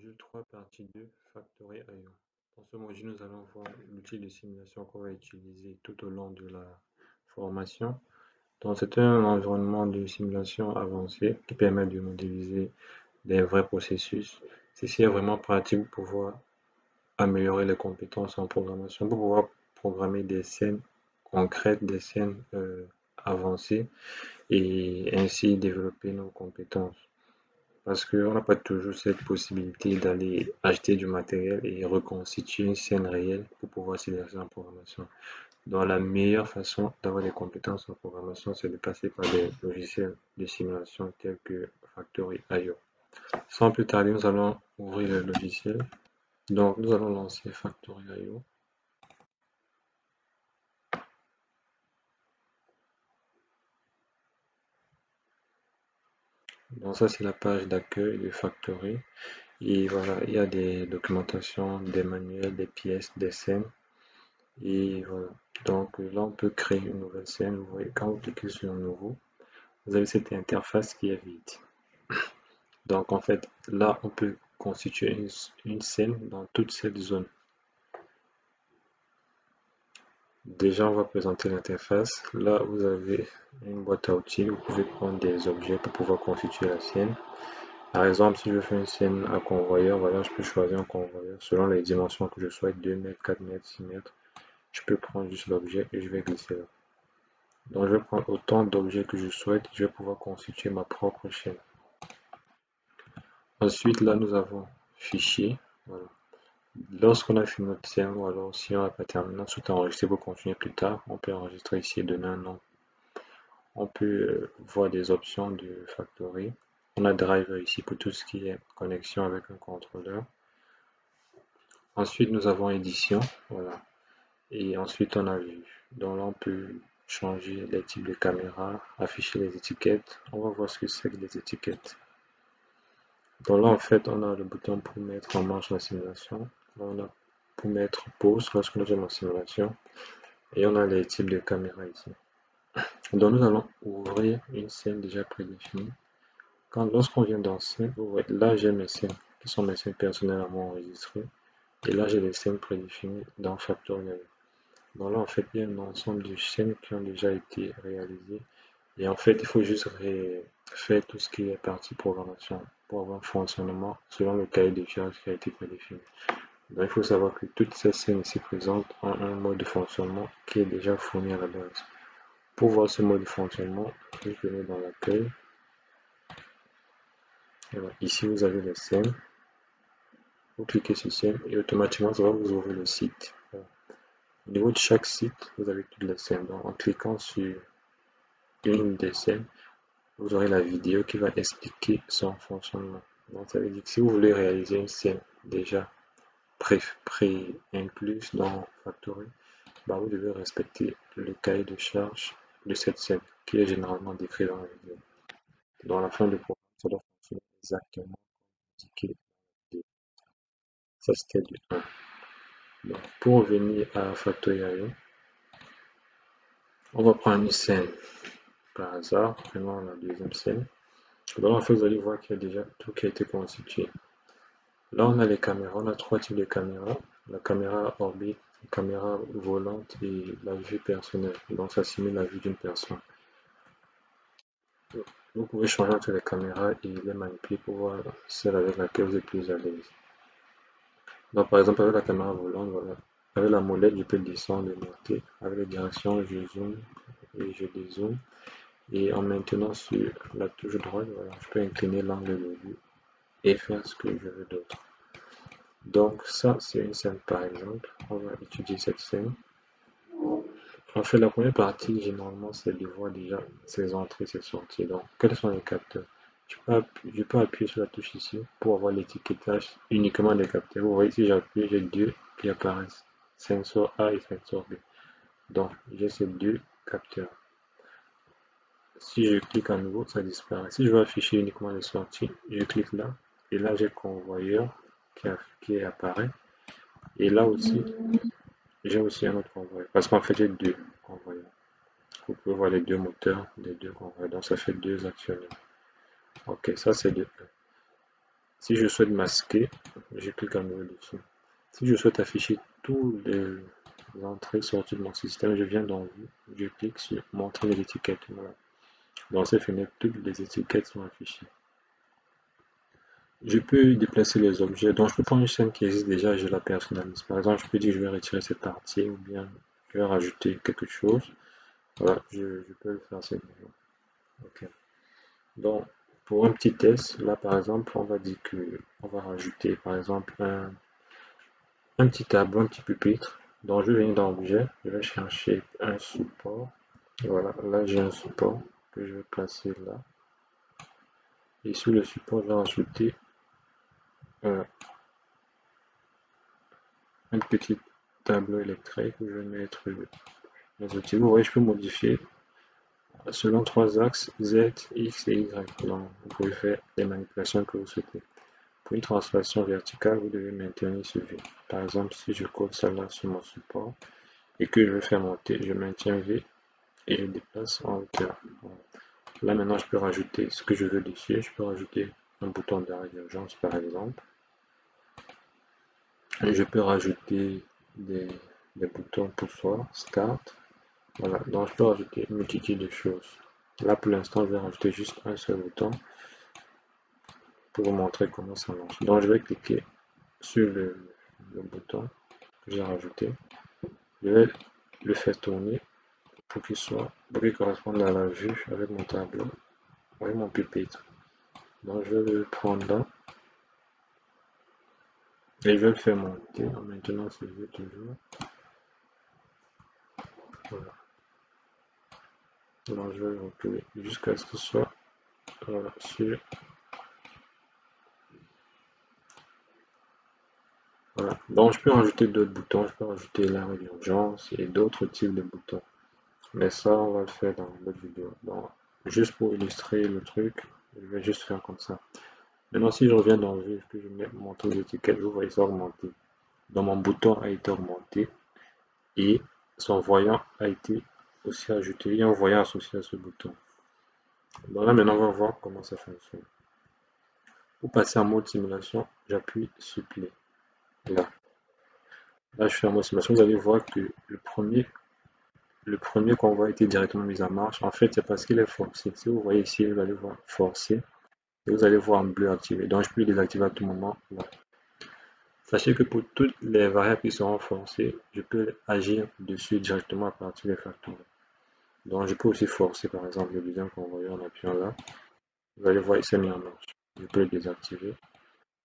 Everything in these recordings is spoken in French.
Module 3, partie 2, Factory.io. Dans ce module, nous allons voir l'outil de simulation qu'on va utiliser tout au long de la formation. Donc, c'est un environnement de simulation avancé qui permet de modéliser des vrais processus. Ceci est vraiment pratique pour pouvoir améliorer les compétences en programmation, pour pouvoir programmer des scènes concrètes, des scènes avancées et ainsi développer nos compétences. Parce qu'on n'a pas toujours cette possibilité d'aller acheter du matériel et reconstituer une scène réelle pour pouvoir s'exercer en programmation. Donc la meilleure façon d'avoir des compétences en programmation, c'est de passer par des logiciels de simulation tels que Factory.io. Sans plus tarder, nous allons ouvrir le logiciel. Donc nous allons lancer Factory.io. Donc ça, c'est la page d'accueil de Factory. Et voilà, il y a des documentations, des manuels, des pièces, des scènes. Et voilà. Donc là, on peut créer une nouvelle scène. Vous voyez, quand vous cliquez sur un nouveau, vous avez cette interface qui est vide. Donc en fait, là, on peut constituer une scène dans toute cette zone. Déjà, on va présenter l'interface. Là, vous avez une boîte à outils. Vous pouvez prendre des objets pour pouvoir constituer la scène. Par exemple, si je fais une scène à convoyeur, voilà, je peux choisir un convoyeur selon les dimensions que je souhaite, 2 mètres, 4 mètres, 6 mètres. Je peux prendre juste l'objet et je vais glisser là. Donc je vais prendre autant d'objets que je souhaite, je vais pouvoir constituer ma propre chaîne. Ensuite, là, nous avons fichier. Voilà. Lorsqu'on a fini notre scène, ou alors si on n'a pas terminé, ensuite enregistrer pour continuer plus tard, on peut enregistrer ici et donner un nom. On peut voir des options de Factory. On a Driver ici pour tout ce qui est connexion avec un contrôleur. Ensuite, nous avons édition. Voilà. Et ensuite, on a vue. Donc là, on peut changer les types de caméras, afficher les étiquettes. On va voir ce que c'est que les étiquettes. Donc là, en fait, on a le bouton pour mettre en marche la simulation. Là, on a pour mettre pause lorsqu'on est en simulation. Et on a les types de caméras ici. Donc nous allons ouvrir une scène déjà prédéfinie. Lorsqu'on vient dans scène, vous voyez, là j'ai mes scènes qui sont mes scènes personnelles à moi enregistrées. Et là j'ai les scènes prédéfinies dans Factory. Donc là, en fait, il y a un ensemble de scènes qui ont déjà été réalisées. Et en fait, il faut juste faire tout ce qui est partie programmation pour avoir un fonctionnement selon le cahier de charge qui a été prédéfini. Donc, il faut savoir que toutes ces scènes ici présentes ont un mode de fonctionnement qui est déjà fourni à la base. Pour voir ce mode de fonctionnement, vous venez dans l'accueil. Ici, vous avez les scènes. Vous cliquez sur scène et automatiquement, ça va vous ouvrir le site. Au niveau de chaque site, vous avez toutes les scènes. Donc, en cliquant sur une des scènes, vous aurez la vidéo qui va expliquer son fonctionnement. Donc, ça veut dire que si vous voulez réaliser une scène déjà pré-incluse dans Factory, vous devez respecter le cahier de charge de cette scène qui est généralement décrit dans la vidéo. Dans la fin du programme, ça doit fonctionner exactement comme indiqué dans la vidéo. Ça, c'était du 1. Donc, pour revenir à Factory.io, on va prendre une scène par hasard. Prenons la deuxième scène. Donc, en fait, vous allez voir qu'il y a déjà tout qui a été constitué. Là, on a les caméras. On a 3 types de caméras. La caméra orbite, la caméra volante et la vue personnelle. Donc, ça simule la vue d'une personne. Vous pouvez changer entre les caméras et les manipuler pour voir celle avec laquelle vous êtes plus à l'aise. Donc, par exemple, avec la caméra volante, voilà. Avec la molette, je peux descendre et monter. Avec les directions, je zoome et je dézoome. Et en maintenant sur la touche droite, voilà, je peux incliner l'angle de vue et faire ce que je veux d'autre. Donc ça, c'est une scène par exemple. On va étudier cette scène. En fait, la première partie, généralement, c'est de voir déjà ses entrées, ses sorties. Donc, quels sont les capteurs? Je peux appuyer sur la touche ici pour avoir l'étiquetage uniquement des capteurs. Vous voyez, si j'appuie, j'ai deux qui apparaissent. Sensor A et sensor B. Donc, j'ai ces deux capteurs. Si je clique à nouveau, ça disparaît. Si je veux afficher uniquement les sorties, je clique là. Et là, j'ai convoyeur qui apparaît. Et là aussi, j'ai aussi un autre convoyeur. Parce qu'en fait, j'ai deux convoyeurs. Vous pouvez voir les deux moteurs des deux convoyeurs. Donc, ça fait deux actionnaires. Ok, ça c'est de 1. Si je souhaite masquer, je clique à nouveau dessus. Si je souhaite afficher tous les entrées-sorties de mon système, je viens dans Vue, je clique sur Montrer les étiquettes. Voilà. Dans cette fenêtre, toutes les étiquettes sont affichées. Je peux déplacer les objets, donc je peux prendre une chaîne qui existe déjà et je la personnalise. Par exemple, je peux dire que je vais retirer cette partie ou bien je vais rajouter quelque chose. Voilà, je peux le faire à ce niveau. Ok. Donc, pour un petit test, là par exemple, on va dire que on va rajouter par exemple un petit tableau, un petit pupitre. Donc, je viens dans Objet, je vais chercher un support. Voilà, là j'ai un support que je vais placer là. Et sur le support, je vais rajouter euh, un petit tableau électrique où je vais mettre les outils. Vous voyez, je peux modifier selon trois axes Z, X et Y. Donc, vous pouvez faire les manipulations que vous souhaitez. Pour une translation verticale, vous devez maintenir ce V. Par exemple, si je colle celle-là sur mon support et que je veux faire monter, je maintiens V et je déplace en hauteur. Voilà. Là, maintenant, je peux rajouter ce que je veux dessus. Je peux rajouter un bouton d'arrêt d'urgence, par exemple. Et je peux rajouter des boutons poussoirs, Start. Voilà, donc je peux rajouter une multitude de choses. Là, pour l'instant, je vais rajouter juste un seul bouton pour vous montrer comment ça marche. Donc, je vais cliquer sur le bouton que j'ai rajouté. Je vais le faire tourner pour qu'il corresponde à la vue avec mon tableau, avec mon pupitre. Donc, je vais le prendre là et je vais le faire monter en maintenant ce jeu toujours. Voilà. Donc, je vais le reculer jusqu'à ce que ce soit sur. Voilà. Donc, je peux rajouter d'autres boutons, je peux rajouter l'arrêt d'urgence et d'autres types de boutons. Mais ça, on va le faire dans l'autre vidéo. Donc, juste pour illustrer le truc, je vais juste faire comme ça. Maintenant, si je reviens dans Vue, que je mets mon taux d'étiquette, vous voyez ça augmenter. Donc, mon bouton a été augmenté et son voyant a été aussi ajouté. Il y a un voyant associé à ce bouton. Donc là, maintenant, on va voir comment ça fonctionne. Pour passer en mode simulation, j'appuie sur Play. Là, je suis en mode simulation. Vous allez voir que le premier convoi a été directement mis en marche. En fait, c'est parce qu'il est forcé. Si vous voyez ici, vous allez voir forcé. Et vous allez voir en bleu activé. Donc, je peux le désactiver à tout moment. Là. Sachez que pour toutes les variables qui seront forcées, je peux agir dessus directement à partir des facteurs. Donc, je peux aussi forcer, par exemple, le deuxième convoyeur en appuyant là. Vous allez voir, il s'est mis en marche. Je peux le désactiver.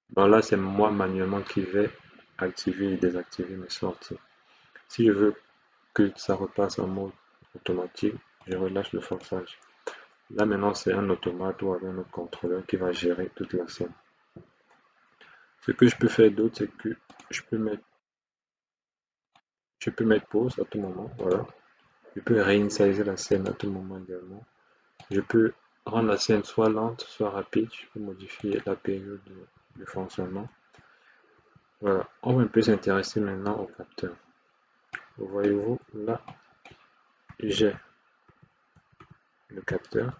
Donc là, c'est moi manuellement qui vais activer et désactiver mes sorties. Si je veux que ça repasse en mode automatique, je relâche le forçage. Là maintenant c'est un automate ou avec un autre contrôleur qui va gérer toute la scène. Ce que je peux faire d'autre, c'est que je peux mettre pause à tout moment, voilà. Je peux réinitialiser la scène à tout moment également. Je peux rendre la scène soit lente, soit rapide. Je peux modifier la période de fonctionnement. Voilà, on va un peu s'intéresser maintenant au capteur. Voyez-vous, là, j'ai le capteur.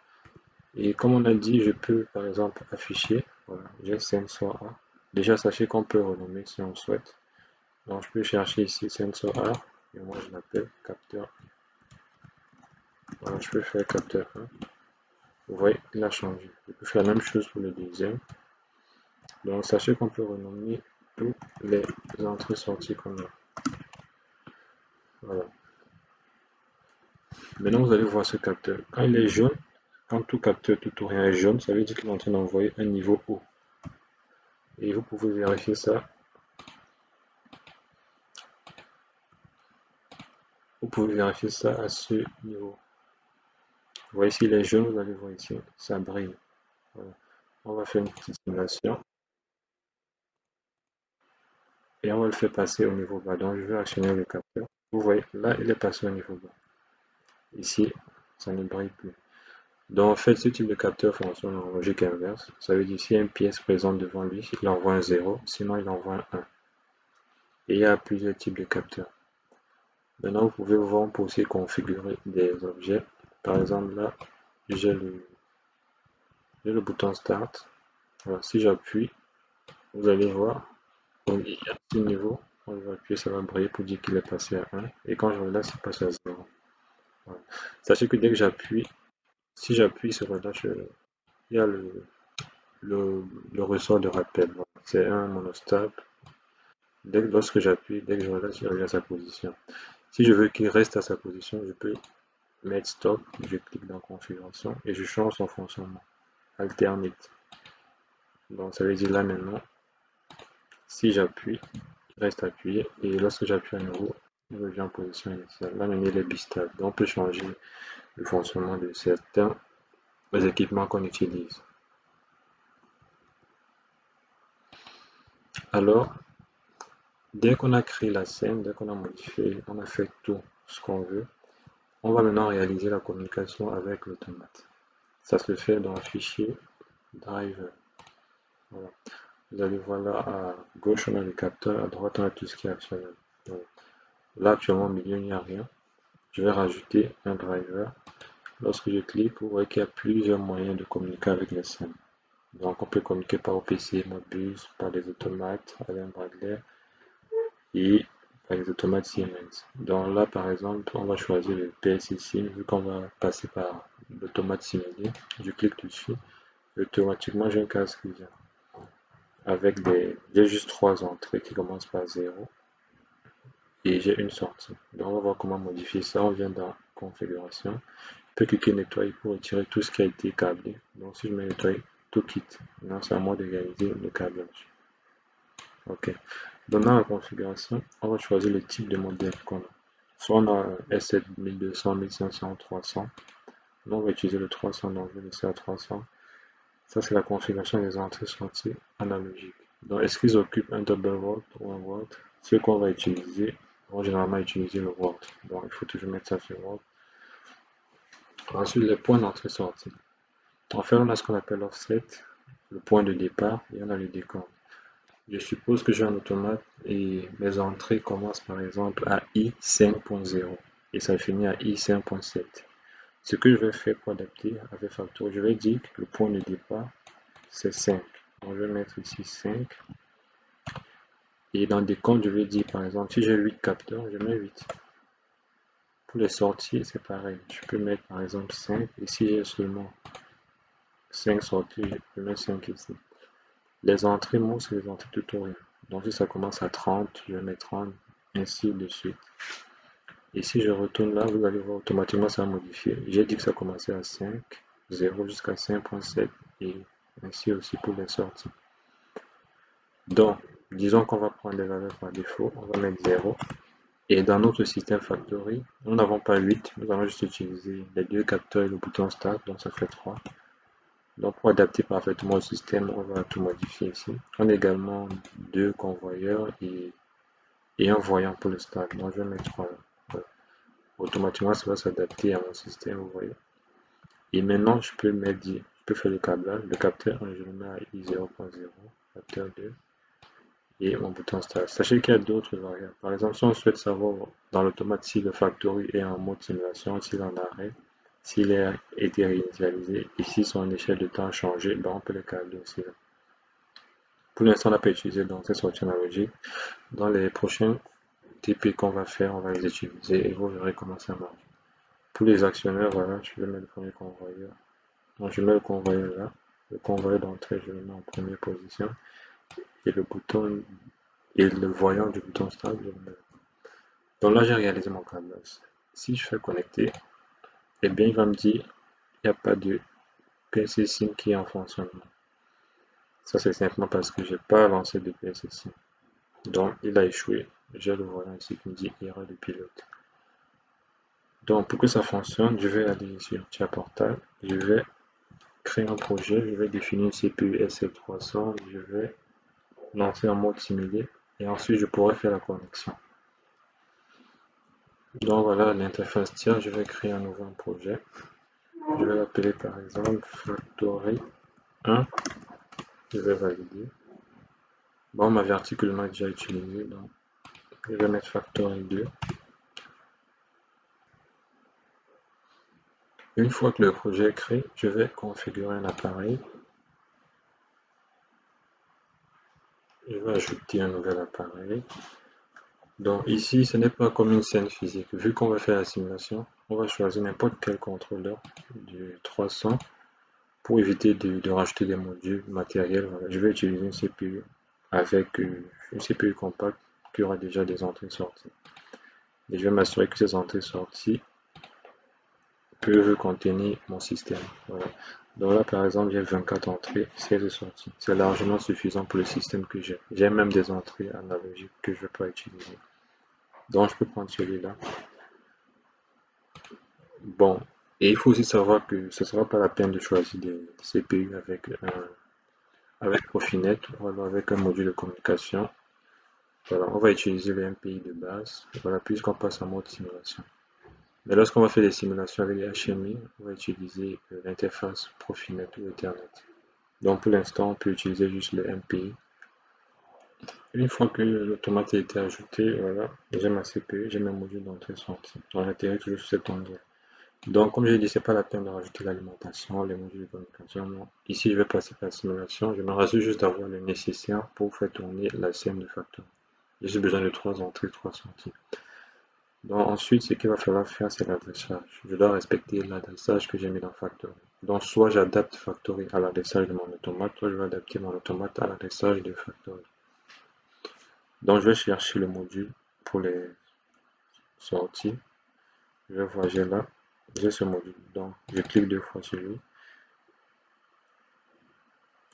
Et comme on a dit, je peux par exemple afficher, voilà, j'ai sensor A. Déjà, sachez qu'on peut renommer si on souhaite. Donc, je peux chercher ici sensor A, et moi je l'appelle capteur. Voilà, je peux faire capteur 1. Vous voyez, il a changé. Je peux faire la même chose pour le deuxième. Donc, sachez qu'on peut renommer toutes les entrées-sorties qu'on a. Voilà. Maintenant, vous allez voir ce capteur. Quand il est jaune, quand tout capteur, tout ou rien est jaune, ça veut dire qu'il est en train d'envoyer un niveau haut. Et vous pouvez vérifier ça. Vous pouvez vérifier ça à ce niveau. Vous voyez s'il est jaune, vous allez voir ici, ça brille. Voilà. On va faire une petite simulation. Et on va le faire passer au niveau bas. Donc je vais actionner le capteur. Vous voyez, là il est passé au niveau bas. Ici, ça ne brille plus. Donc en fait, ce type de capteur fonctionne en logique inverse. Ça veut dire s'il y a une pièce présente devant lui, il envoie un 0, sinon il envoie un 1. Et il y a plusieurs types de capteurs. Maintenant, vous pouvez voir, on peut aussi configurer des objets. Par exemple, là, j'ai le bouton Start. Alors, si j'appuie, Vous allez voir, donc, il y a ce niveau, on va appuyer, ça va briller pour dire qu'il est passé à 1. Et quand je relâche, il passe à 0. Voilà. Sachez que dès que j'appuie, si j'appuie sur relâche, il y a le, le ressort de rappel. Voilà. C'est un monostable. Lorsque j'appuie, dès que je relâche, il revient à sa position. Si je veux qu'il reste à sa position, je peux mettre stop, je clique dans configuration et je change son fonctionnement. Alternate. Donc ça veut dire là maintenant, si j'appuie, il reste appuyé et lorsque j'appuie à nouveau, il revient en position initiale. Là maintenant il est bistable. Donc on peut changer le fonctionnement de certains équipements qu'on utilise. Alors, dès qu'on a créé la scène, dès qu'on a modifié, on a fait tout ce qu'on veut, on va maintenant réaliser la communication avec l'automate. Ça se fait dans le fichier driver. Voilà. Vous allez voir là à gauche on a le capteur, à droite on a tout ce qui est actionnable. Donc, là actuellement au milieu il n'y a rien. Je vais rajouter un driver. Lorsque je clique, vous voyez qu'il y a plusieurs moyens de communiquer avec les scènes. Donc on peut communiquer par OPC, Modbus, par des automates, Allen Bradley et par les automates Siemens. Donc là par exemple, on va choisir le PLC Sim vu qu'on va passer par l'automate simulé. Je clique dessus et automatiquement j'ai un casque qui vient avec j'ai juste 3 entrées qui commencent par 0 et j'ai une sortie. Donc on va voir comment modifier ça. On vient dans configuration. Je peux cliquer nettoyer pour retirer tout ce qui a été câblé. Donc si je mets nettoyer, tout quitte. Maintenant c'est à moi d'égaliser le câblage. Ok. Donc dans la configuration, on va choisir le type de modèle qu'on a. Soit on a un S7 1200, 1500, 300. Nous on va utiliser le 300, donc je vais laisser à 300. Ça c'est la configuration des entrées-sorties analogiques. Donc est-ce qu'ils occupent un double word ou un word? Ce qu'on va utiliser, on va généralement utiliser le word. Donc il faut toujours mettre ça sur word. Ensuite les points d'entrée-sortie. En fait on a ce qu'on appelle l'offset, le point de départ et on a le décompte. Je suppose que j'ai un automate et mes entrées commencent par exemple à i5.0 et ça finit à i5.7. Ce que je vais faire pour adapter avec Factor, je vais dire que le point de départ c'est 5. Donc je vais mettre ici 5. Et dans des comptes, je vais dire par exemple, si j'ai 8 capteurs, je mets 8. Pour les sorties, c'est pareil. Je peux mettre par exemple 5. Et si j'ai seulement 5 sorties, je peux mettre 5 ici. Les entrées, moi, c'est les entrées tutoriels. Donc si ça commence à 30, je vais mettre 30, ainsi de suite. Et si je retourne là, vous allez voir automatiquement ça va modifier. J'ai dit que ça commençait à 5, 0 jusqu'à 5.7 et ainsi aussi pour les sorties. Donc, disons qu'on va prendre les valeurs par défaut, on va mettre 0. Et dans notre système Factory, nous n'avons pas 8, nous allons juste utiliser les deux capteurs et le bouton Start, donc ça fait 3. Donc pour adapter parfaitement au système, on va tout modifier ici. On a également deux convoyeurs et un voyant pour le Start. Donc je vais mettre 3. Automatiquement, ça va s'adapter à mon système, vous voyez. Et maintenant, je peux faire le câblage. Le capteur 1, je le mets à I0.0, capteur 2. Et mon bouton Start. Sachez qu'il y a d'autres variables. Par exemple, si on souhaite savoir dans l'automate si le factory est en mode simulation, s'il est en arrêt, s'il a été réinitialisé et si son échelle de temps a changé, ben on peut le câbler aussi là. Pour l'instant, on n'a pas utilisé donc cette sortie analogique. Dans les prochains TP qu'on va faire, on va les utiliser et vous verrez comment ça marche. Pour les actionneurs, voilà, je vais mettre le premier convoyeur. Donc je mets le convoyeur là. Le convoyeur d'entrée, je le mets en première position. Et le bouton et le voyant du bouton start, je le mets. Donc là, j'ai réalisé mon câblage. Si je fais connecter, eh bien, il va me dire il n'y a pas de PLC SIM qui est en fonctionnement. Ça, c'est simplement parce que je n'ai pas lancé de PLC SIM. Donc, il a échoué. J'ai le voyant ici qui me dit erreur de pilote. Donc, pour que ça fonctionne, je vais aller sur Tia Portal. Je vais créer un projet. Je vais définir une CPU SL300. Je vais lancer en mode simulé. Et ensuite, je pourrai faire la connexion. Donc, voilà l'interface TIA. Je vais créer un nouveau projet. Je vais l'appeler par exemple Factory 1. Je vais valider. Bon, ma verticule m'a déjà utilisé, donc je vais mettre Factory 2. Une fois que le projet est créé, je vais configurer un appareil. Je vais ajouter un nouvel appareil. Donc ici, ce n'est pas comme une scène physique. Vu qu'on va faire la simulation, on va choisir n'importe quel contrôleur du 300 pour éviter de rajouter des modules matériels. Voilà. Je vais utiliser une CPU avec une CPU compacte qui aura déjà des entrées-sorties. Et je vais m'assurer que ces entrées-sorties peuvent contenir mon système. Voilà. Donc là, par exemple, j'ai 24 entrées, 16 sorties. C'est largement suffisant pour le système que j'ai. J'ai même des entrées analogiques que je peux utiliser. Donc, je peux prendre celui-là. Bon, et il faut aussi savoir que ce ne sera pas la peine de choisir des CPU avec Profinet ou alors avec un module de communication. Voilà, on va utiliser le MPI de base, voilà, puisqu'on passe en mode simulation. Mais lorsqu'on va faire des simulations avec les HMI, on va utiliser l'interface Profinet ou Ethernet. Donc pour l'instant, on peut utiliser juste le MPI. Une fois que l'automate a été ajouté, voilà, j'ai ma CPU, j'ai mes modules d'entrée-sortie. On atterrit toujours sur cet onglet. Donc, comme j'ai dit, c'est pas la peine de rajouter l'alimentation, les modules de communication. Non. Ici, je vais passer par la simulation. Je me rassure juste d'avoir le nécessaire pour faire tourner la scène de facteur. J'ai besoin de 3 entrées, 3 sorties. Donc, ensuite, ce qu'il va falloir faire, c'est l'adressage. Je dois respecter l'adressage que j'ai mis dans Factory. Donc, soit j'adapte Factory à l'adressage de mon automate, soit je vais adapter mon automate à l'adressage de Factory. Donc, je vais chercher le module pour les sorties. Je vais voir, j'ai ce module. Donc, je clique 2 fois sur lui.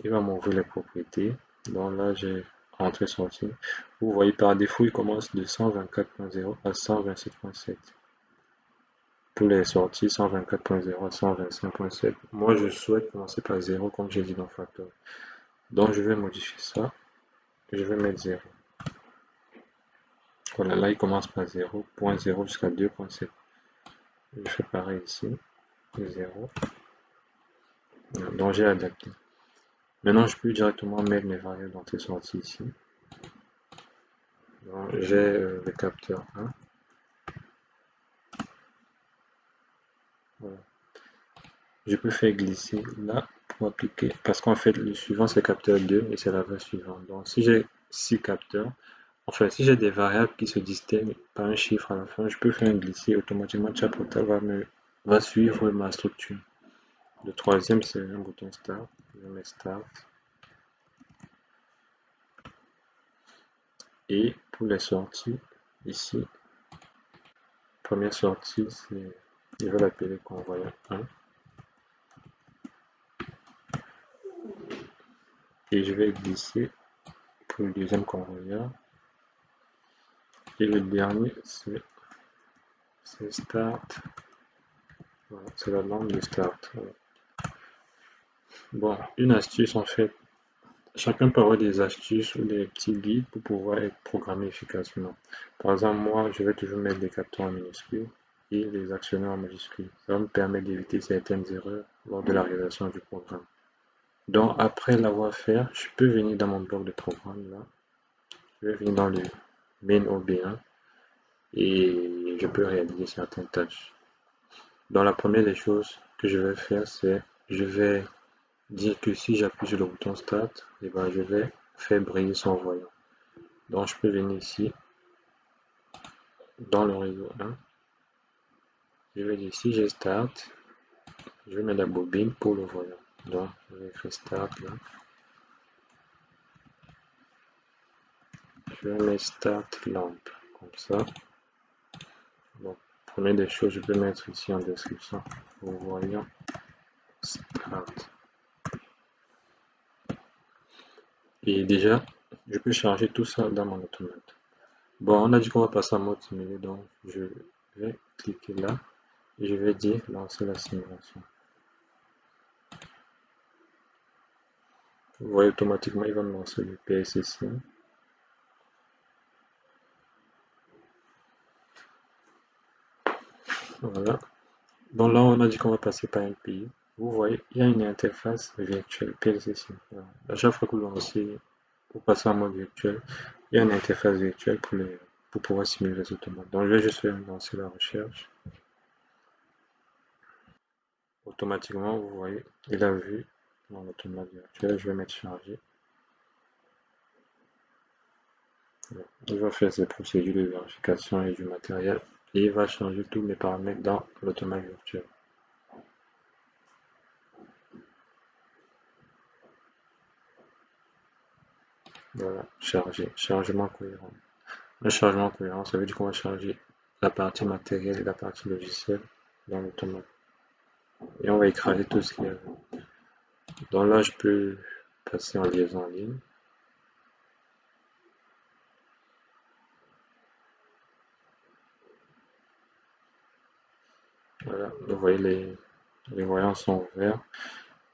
Il va m'ouvrir les propriétés. Donc là, j'ai entrée sortie. Vous voyez, par défaut, il commence de 124.0 à 127.7. Pour les sorties, 124.0 à 125.7. Moi, je souhaite commencer par 0, comme j'ai dit dans Factor. Donc, je vais modifier ça. Je vais mettre 0. Voilà, là, il commence par 0.0 jusqu'à 2.7. Je fais pareil ici. 0. Donc, j'ai adapté. Maintenant, je peux directement mettre mes variables d'entrée-sortie ici. J'ai le capteur 1. Voilà. Je peux faire glisser là pour appliquer, parce qu'en fait, le suivant c'est capteur 2 et c'est la vague suivante. Donc, si j'ai 6 capteurs, enfin, si j'ai des variables qui se distinguent par un chiffre à la fin, je peux faire un glisser automatiquement. Chapeauta va suivre ma structure. Le troisième, c'est un bouton Start. Je vais mettre Start. Et pour les sorties, ici, première sortie, je vais l'appeler convoyeur 1. Et je vais glisser pour le deuxième convoyeur. Et le dernier, c'est Start. Voilà, c'est la lampe de Start. Voilà. Bon, une astuce en fait. Chacun peut avoir des astuces ou des petits guides pour pouvoir être programmé efficacement. Par exemple, moi, je vais toujours mettre des capteurs en minuscules et les actionneurs en majuscules. Ça me permet d'éviter certaines erreurs lors de la réalisation du programme. Donc, après l'avoir fait, je peux venir dans mon bloc de programme là. Je vais venir dans le main OB1 et je peux réaliser certaines tâches. Donc, la première des choses que je vais faire, c'est je vais dire que si j'appuie sur le bouton Start, et ben je vais faire briller son voyant. Donc, je peux venir ici dans le réseau 1. Je vais dire si j'ai Start, je vais mettre la bobine pour le voyant. Donc, je vais faire Start là. Je vais mettre Start lampe comme ça. Donc, première des choses, je peux mettre ici en description au voyant Start. Et déjà, je peux charger tout ça dans mon automate. Bon, on a dit qu'on va passer en mode simulé, donc je vais cliquer là et je vais dire lancer la simulation. Vous voyez, automatiquement, il va me lancer le PSSI. Voilà. Donc là, on a dit qu'on va passer par un pays. Vous voyez, il y a une interface virtuelle PLCC. Voilà. À chaque fois que vous lancez pour passer en mode virtuel, il y a une interface virtuelle pour pouvoir simuler les automates. Donc je vais juste faire lancer la recherche. Automatiquement, vous voyez, il a vu mon automate virtuel. Je vais mettre chargé. Il va faire ses procédures de vérification et du matériel et il va changer tous mes paramètres dans l'automate virtuel. Voilà, charger, chargement cohérent. Le chargement cohérent, ça veut dire qu'on va charger la partie matérielle et la partie logicielle dans l'automate. Et on va écraser tout ce qu'il y a. Donc là, je peux passer en liaison en ligne. Voilà, vous voyez les voyants sont verts.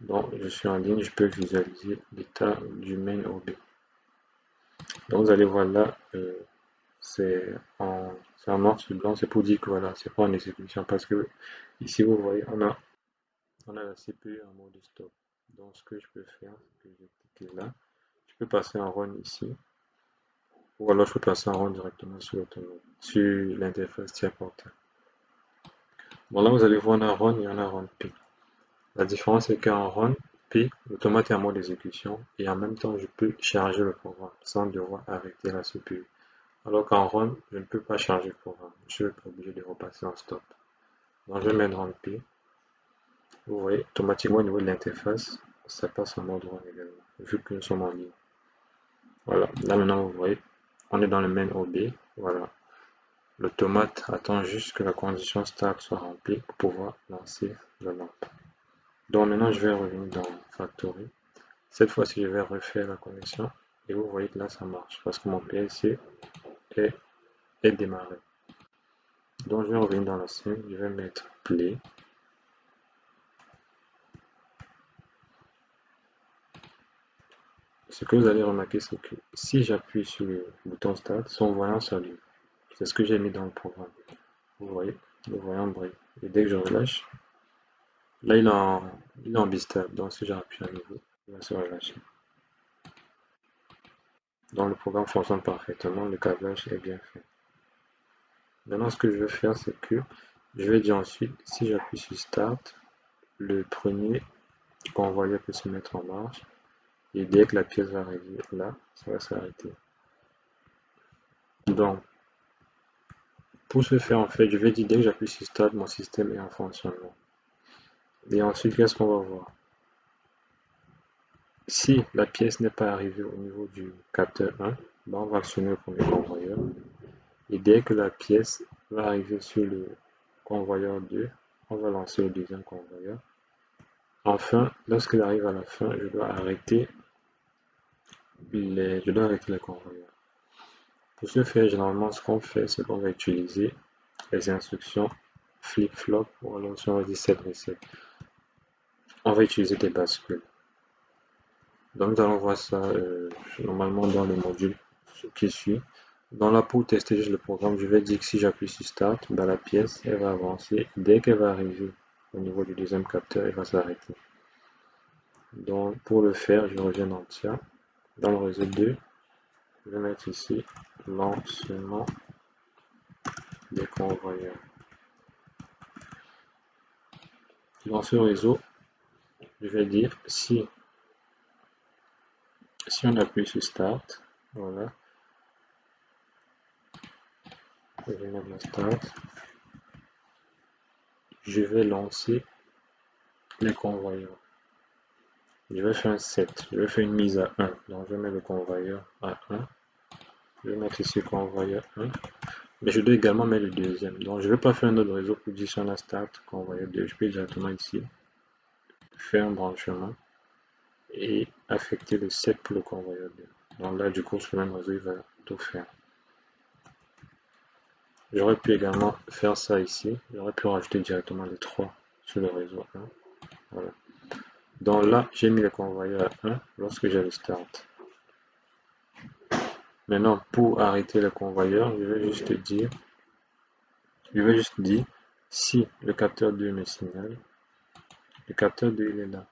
Donc je suis en ligne, je peux visualiser l'état du main OB. Donc vous allez voir là, c'est en noir sur blanc, c'est pour dire que voilà, c'est pas en exécution parce que ici vous voyez, on a la CPU en mode stop. Donc ce que je peux faire, c'est que je vais cliquer là, je peux passer en run ici, ou alors je peux passer en run directement sur l'automate, sur l'interface tiers portable. Bon là vous allez voir on a run et on a run P. La différence est qu'en run P, l'automate est en mode exécution et en même temps je peux charger le programme sans devoir arrêter la CPU. Alors qu'en run, je ne peux pas charger le programme. Je vais être obligé de repasser en stop. Donc je vais mettre run P. Vous voyez, automatiquement au niveau de l'interface, ça passe en mode run également, vu que nous sommes en ligne. Voilà, là maintenant vous voyez, on est dans le main OB. Voilà, l'automate attend juste que la condition start soit remplie pour pouvoir lancer la lampe. Donc maintenant je vais revenir dans Factory. Cette fois-ci je vais refaire la connexion et vous voyez que là ça marche parce que mon PLC est démarré. Donc je vais revenir dans la scène, je vais mettre play. Ce que vous allez remarquer, c'est que si j'appuie sur le bouton Start, son voyant s'allume. C'est ce que j'ai mis dans le programme. Vous voyez, le voyant brille. Et dès que je relâche, là il est en bistable. Donc si j'appuie à nouveau, il va se relâcher. Donc le programme fonctionne parfaitement, le câblage est bien fait. Maintenant ce que je vais faire, c'est que je vais dire ensuite, si j'appuie sur Start, le premier convoyeur peut se mettre en marche. Et dès que la pièce va arriver là, ça va s'arrêter. Donc, pour ce faire, en fait, je vais dire dès que j'appuie sur Start, mon système est en fonctionnement. Et ensuite, qu'est-ce qu'on va voir? Si la pièce n'est pas arrivée au niveau du capteur 1, ben on va actionner le premier convoyeur. Et dès que la pièce va arriver sur le convoyeur 2, on va lancer le deuxième convoyeur. Enfin, lorsqu'il arrive à la fin, je dois arrêter les convoyeurs. Pour ce faire, généralement, ce qu'on fait, c'est qu'on va utiliser les instructions flip-flop ou alors si on va dire set reset. On va utiliser des bascules. Donc nous allons voir ça normalement dans le module qui suit. Dans là pour tester juste le programme, je vais dire que si j'appuie sur Start, ben, la pièce elle va avancer. Dès qu'elle va arriver au niveau du deuxième capteur, elle va s'arrêter. Donc pour le faire, je reviens dans TIA. Dans le réseau 2, je vais mettre ici lancement des convoyeurs. Dans ce réseau, je vais dire si on appuie sur Start, voilà, je vais mettre la Start, je vais lancer les convoyeurs. Je vais faire un set, je vais faire une mise à 1. Donc je vais mettre le convoyeur à 1. Je vais mettre ici le convoyeur 1. Mais je dois également mettre le deuxième. Donc je ne vais pas faire un autre réseau pour dire sur la start, convoyeur 2. Je peux directement ici faire un branchement et affecter le set pour le convoyeur 2. Donc là du coup sur le même réseau il va tout faire. J'aurais pu également faire ça ici. J'aurais pu rajouter directement les 3 sur le réseau 1. Voilà. Donc là, j'ai mis le convoyeur à 1 lorsque j'ai le start. Maintenant, pour arrêter le convoyeur, je vais juste dire si le capteur 2 me signale, le capteur 2 il est là.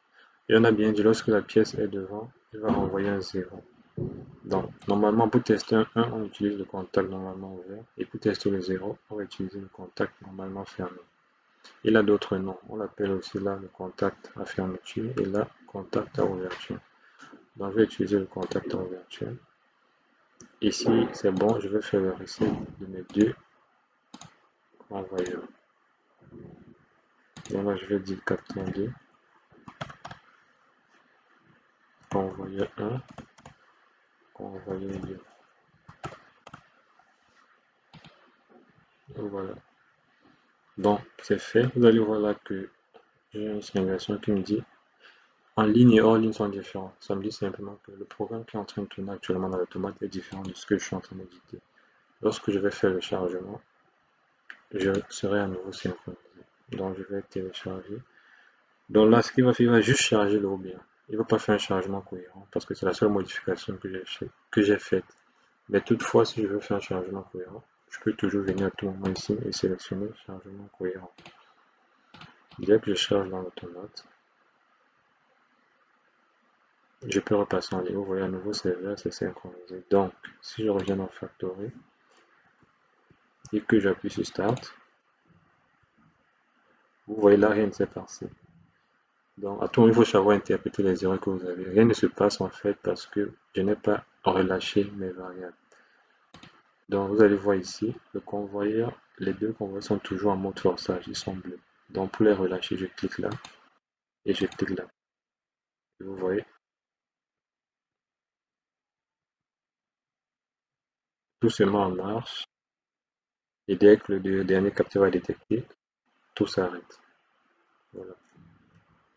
Et on a bien dit lorsque la pièce est devant, il va renvoyer un 0. Donc, normalement, pour tester un 1, on utilise le contact normalement ouvert. Et pour tester le 0, on va utiliser le contact normalement fermé. Il a d'autres noms. On l'appelle aussi là le contact à fermeture et là contact à ouverture. Donc je vais utiliser le contact à ouverture. Ici, c'est bon, je vais faire le reset de mes deux convoyeurs. Donc là, je vais dire 402, convoyeur 1, convoyeur 2. Voilà. Donc, c'est fait. Vous allez voir là que j'ai une signalisation qui me dit en ligne et hors ligne sont différents. Ça me dit simplement que le programme qui est en train de tourner actuellement dans l'automate est différent de ce que je suis en train d'éditer. Lorsque je vais faire le chargement, je serai à nouveau synchronisé. Donc, je vais télécharger. Donc là, ce qu'il va faire, il va juste charger le bien. Il ne va pas faire un chargement cohérent parce que c'est la seule modification que j'ai faite. Mais toutefois, si je veux faire un changement cohérent, je peux toujours venir à tout moment ici et sélectionner changement cohérent. Dès que je charge dans l'automate, je peux repasser en ligne. Vous voyez à nouveau, c'est vert, c'est synchronisé. Donc, si je reviens dans Factory et que j'appuie sur Start, vous voyez là, rien ne s'est passé. Donc, à tout moment, il faut savoir interpréter les erreurs que vous avez. Rien ne se passe en fait parce que je n'ai pas relâché mes variables. Donc, vous allez voir ici, le convoyeur, les deux convoyeurs sont toujours en mode forçage, ils sont bleus. Donc, pour les relâcher, je clique là et je clique là. Et vous voyez, tout se met en marche et dès que le dernier capteur est détecté, tout s'arrête. Voilà.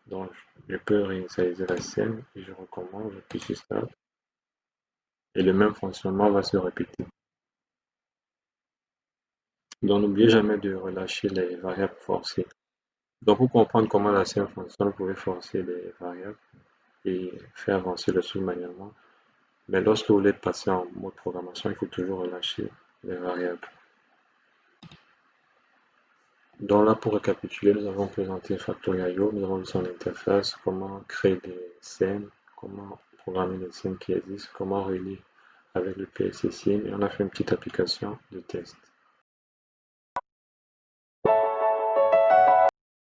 Donc, je peux réinitialiser la scène et je recommence, j'appuie sur Start et le même fonctionnement va se répéter. Donc, n'oubliez jamais de relâcher les variables forcées. Donc, pour comprendre comment la scène fonctionne, vous pouvez forcer les variables et faire avancer le son manuellement. Mais lorsque vous voulez passer en mode programmation, il faut toujours relâcher les variables. Donc là, pour récapituler, nous avons présenté Factory.io, nous avons vu son interface, comment créer des scènes, comment programmer des scènes qui existent, comment relier avec le PLC Sim, et on a fait une petite application de test.